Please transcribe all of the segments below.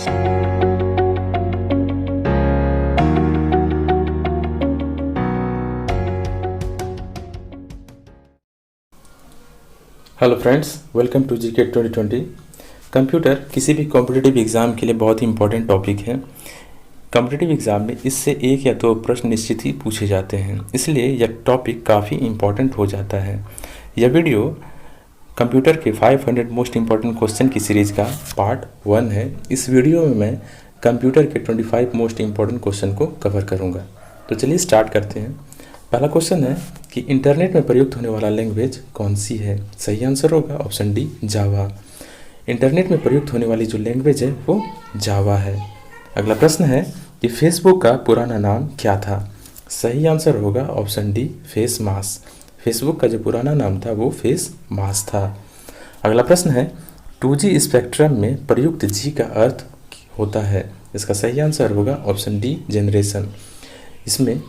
Hello friends, welcome to GK 2020। Computer किसी भी competitive exam के लिए बहुत ही इंपॉर्टेंट टॉपिक है। कॉम्पिटिटिव एग्ज़ाम में इससे एक या दो प्रश्न निश्चित ही पूछे जाते हैं, इसलिए यह टॉपिक काफ़ी इंपॉर्टेंट हो जाता है। यह वीडियो कंप्यूटर के 500 मोस्ट इंपॉर्टेंट क्वेश्चन की सीरीज़ का पार्ट 1 है। इस वीडियो में मैं कंप्यूटर के 25 मोस्ट इंपॉर्टेंट क्वेश्चन को कवर करूँगा। तो चलिए स्टार्ट करते हैं। पहला क्वेश्चन है कि इंटरनेट में प्रयुक्त होने वाला लैंग्वेज कौन सी है? सही आंसर होगा ऑप्शन डी, जावा। इंटरनेट में प्रयुक्त होने वाली जो लैंग्वेज है वो जावा है। अगला प्रश्न है कि फेसबुक का पुराना नाम क्या था? सही आंसर होगा ऑप्शन डी, फेस मास। फेसबुक का जो पुराना नाम था वो फेस मास था। अगला प्रश्न है 2G स्पेक्ट्रम में प्रयुक्त जी का अर्थ होता है? इसका सही आंसर होगा ऑप्शन डी, जनरेशन। इसमें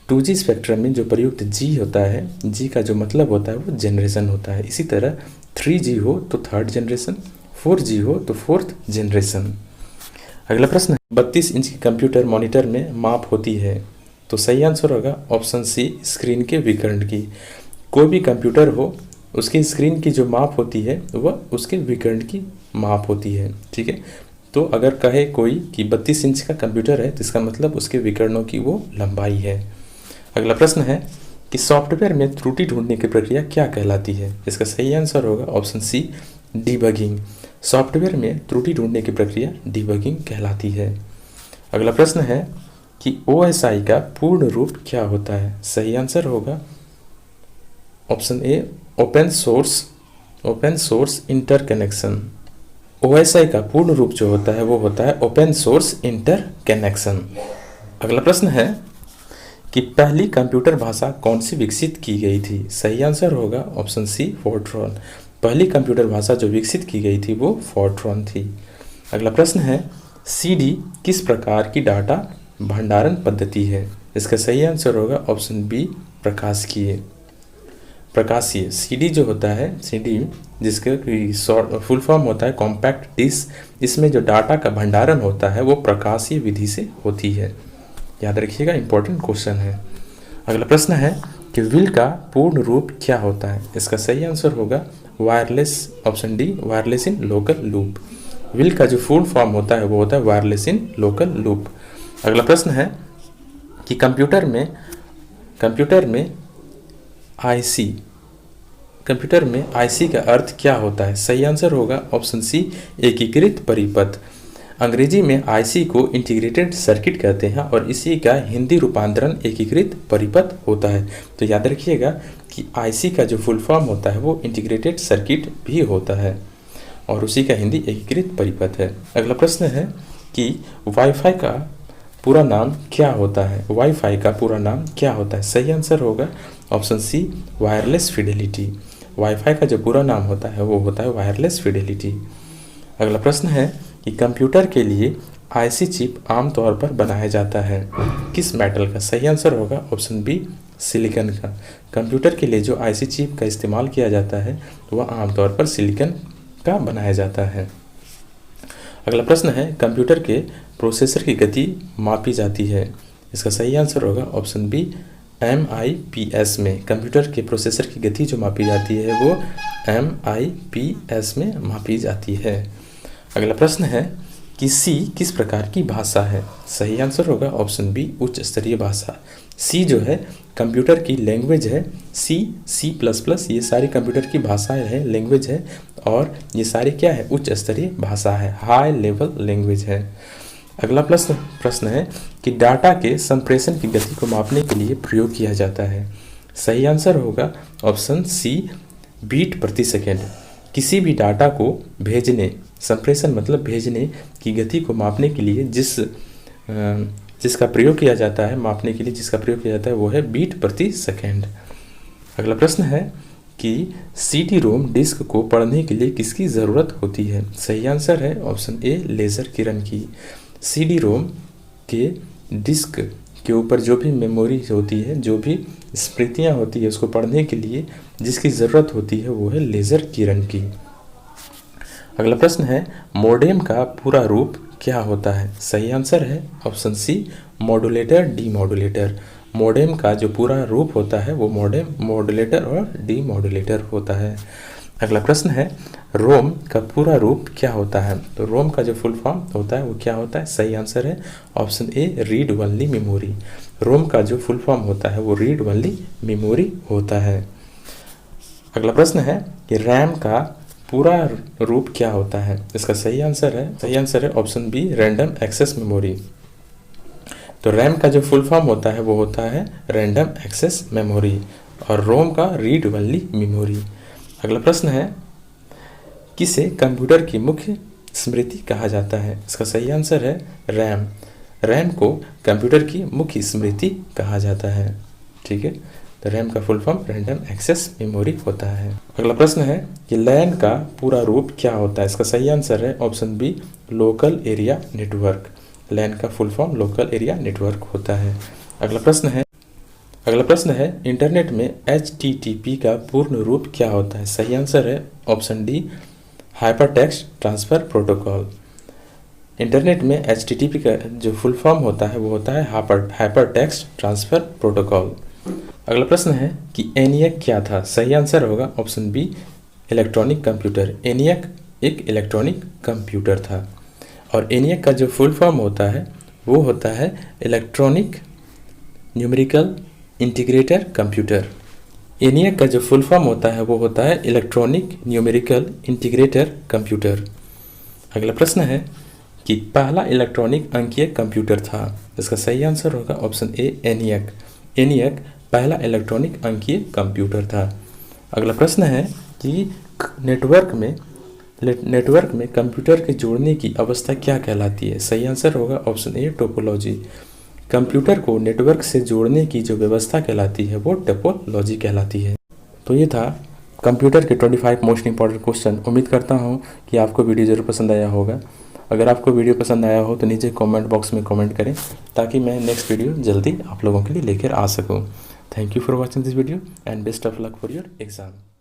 2G स्पेक्ट्रम में जो प्रयुक्त जी होता है, जी का जो मतलब होता है वो जनरेशन होता है। इसी तरह 3G हो तो थर्ड जनरेशन, 4G हो तो फोर्थ जनरेशन। अगला प्रश्न है 32 इंच की कंप्यूटर मॉनिटर में माप होती है? तो सही आंसर होगा ऑप्शन सी, स्क्रीन के विकर्ण की। कोई भी कंप्यूटर हो उसकी स्क्रीन की जो माप होती है वह उसके विकर्ण की माप होती है। ठीक है, तो अगर कहे कोई कि 32 इंच का कंप्यूटर है तो इसका मतलब उसके विकर्णों की वो लंबाई है। अगला प्रश्न है कि सॉफ्टवेयर में त्रुटि ढूंढने की प्रक्रिया क्या कहलाती है? इसका सही आंसर होगा ऑप्शन सी, डीबगिंग। सॉफ्टवेयर में त्रुटि ढूंढने की प्रक्रिया डीबगिंग कहलाती है। अगला प्रश्न है कि OSI का पूर्ण रूप क्या होता है? सही आंसर होगा option A, open source interconnection. OSI का पूर्ण रूप जो होता है वो होता है ओपन सोर्स इंटरकनेक्शन। अगला प्रश्न है कि पहली कंप्यूटर भाषा कौन सी विकसित की गई थी? सही आंसर होगा ऑप्शन सी, फोर्ट्रॉन। पहली कंप्यूटर भाषा जो विकसित की गई थी वो फोर्ट्रॉन थी। अगला प्रश्न है CD किस प्रकार की डाटा भंडारण पद्धति है? इसका सही आंसर होगा ऑप्शन बी, प्रकाशीय। CD जो होता है, CD जिसका फुल फॉर्म होता है कॉम्पैक्ट डिस्क, इसमें जो डाटा का भंडारण होता है वो प्रकाशीय विधि से होती है। याद रखिएगा, इंपॉर्टेंट क्वेश्चन है। अगला प्रश्न है कि विल का पूर्ण रूप क्या होता है? इसका सही आंसर होगा wireless, option D, wireless in local loop. Will का जो फुल फॉर्म होता है वो होता है वायरलेस इन लोकल लूप। अगला प्रश्न है कि कंप्यूटर में IC का अर्थ क्या होता है? सही आंसर होगा ऑप्शन सी, एकीकृत परिपथ। अंग्रेजी में IC को इंटीग्रेटेड सर्किट कहते हैं और इसी का हिंदी रूपांतरण एकीकृत परिपथ होता है। तो याद रखिएगा कि IC का जो फुल फॉर्म होता है वो इंटीग्रेटेड सर्किट भी होता है और उसी का हिंदी एकीकृत परिपथ है। अगला प्रश्न है कि वाईफाई का पूरा नाम क्या होता है? वाईफाई का पूरा नाम क्या होता है? सही आंसर होगा option C, wireless fidelity. WiFi का जो पूरा नाम होता है वो होता है वायरलेस फिडेलिटी। अगला प्रश्न है कि कंप्यूटर के लिए IC चिप आमतौर पर बनाया जाता है किस मेटल का? सही आंसर होगा ऑप्शन बी, सिलिकॉन का। कंप्यूटर के लिए जो IC चिप का इस्तेमाल किया जाता है वह आमतौर पर सिलिकॉन का बनाया जाता है। अगला प्रश्न है कंप्यूटर के प्रोसेसर की गति मापी जाती है? इसका सही आंसर होगा ऑप्शन बी, MIPS में। कंप्यूटर के प्रोसेसर की गति जो मापी जाती है वो MIPS में मापी जाती है। अगला प्रश्न है कि C किस प्रकार की भाषा है? सही आंसर होगा ऑप्शन बी, उच्च स्तरीय भाषा। C जो है कंप्यूटर की लैंग्वेज है। C++, ये सारी कंप्यूटर की भाषाएं हैं, लैंग्वेज है, और ये सारी क्या है? उच्च स्तरीय भाषा है, हाई लेवल लैंग्वेज है। अगला प्रश्न है कि डाटा के संप्रेषण की गति को मापने के लिए प्रयोग किया जाता है? सही आंसर होगा ऑप्शन सी, बीट प्रति सेकेंड। किसी भी डाटा को भेजने, संप्रेषण मतलब भेजने की गति को मापने के लिए जिसका प्रयोग किया जाता है, मापने के लिए जिसका प्रयोग किया जाता है वो है बीट प्रति सेकेंड। अगला प्रश्न है कि CD-ROM डिस्क को पढ़ने के लिए किसकी ज़रूरत होती है? सही आंसर है ऑप्शन ए, लेज़र किरण की। CD-ROM के डिस्क के ऊपर जो भी मेमोरी होती है, जो भी स्मृतियाँ होती है, उसको पढ़ने के लिए जिसकी ज़रूरत होती है वो है लेज़र किरण की। अगला प्रश्न है मोडेम का पूरा रूप क्या होता है? सही आंसर है option C, modulator demodulator. Modem का जो पूरा रूप होता है वो मॉडेम, मॉड्यूलेटर और डीमॉड्यूलेटर होता है। अगला प्रश्न है, रोम का पूरा रूप क्या होता है? तो रोम का जो फुल फॉर्म होता है वो क्या होता है? सही आंसर है option A, read only memory. ROM का जो फुल फॉर्म होता है वो रीड ओनली मेमोरी होता है। अगला प्रश्न है कि रैम का पूरा रूप क्या होता है? इसका सही आंसर है option B, random access memory. तो रैम का जो फुल फॉर्म होता है वो होता है रैंडम एक्सेस मेमोरी और रोम का रीड ओनली मेमोरी। अगला प्रश्न है, किसे कंप्यूटर की मुख्य स्मृति कहा जाता है? इसका सही आंसर है रैम। रैम को कंप्यूटर की मुख्य स्मृति कहा जाता है। ठीक है, तो रैम का full form random access memory होता है। अगला प्रश्न है कि लैन का पूरा रूप क्या होता है? इसका सही आंसर है option B, local area network. LAN का full form local area network होता है। अगला प्रश्न है इंटरनेट में HTTP का पूर्ण रूप क्या होता है? सही आंसर है option D, hypertext transfer protocol. Internet में HTTP का जो फुल फॉर्म होता है वो होता है हाइपरटेक्स्ट ट्रांसफर प्रोटोकॉल। अगला प्रश्न है कि ENIAC क्या था? सही आंसर होगा option B, electronic computer. ENIAC एक इलेक्ट्रॉनिक कंप्यूटर था और ENIAC का जो फुल फॉर्म होता है वो होता है electronic numerical integrator computer. ENIAC का जो फुल फॉर्म होता है वो होता है इलेक्ट्रॉनिक न्यूमेरिकल इंटीग्रेटर कंप्यूटर। अगला प्रश्न है कि पहला इलेक्ट्रॉनिक अंकीय कंप्यूटर था? इसका सही आंसर होगा ऑप्शन ए, ENIAC। ENIAC पहला इलेक्ट्रॉनिक अंकीय कंप्यूटर था। अगला प्रश्न है कि नेटवर्क में कंप्यूटर के जोड़ने की अवस्था क्या कहलाती है? सही आंसर होगा ऑप्शन ए, टोपोलॉजी। कंप्यूटर को नेटवर्क से जोड़ने की जो व्यवस्था कहलाती है वो टोपोलॉजी कहलाती है। तो ये था कंप्यूटर के 25 मोस्ट इंपॉर्टेंट क्वेश्चन। उम्मीद करता हूँ कि आपको वीडियो ज़रूर पसंद आया होगा। अगर आपको वीडियो पसंद आया हो तो नीचे कमेंट बॉक्स में कमेंट करें ताकि मैं नेक्स्ट वीडियो जल्दी आप लोगों के लिए लेकर आ सकूं। Thank you for watching this video and best of luck for your exam.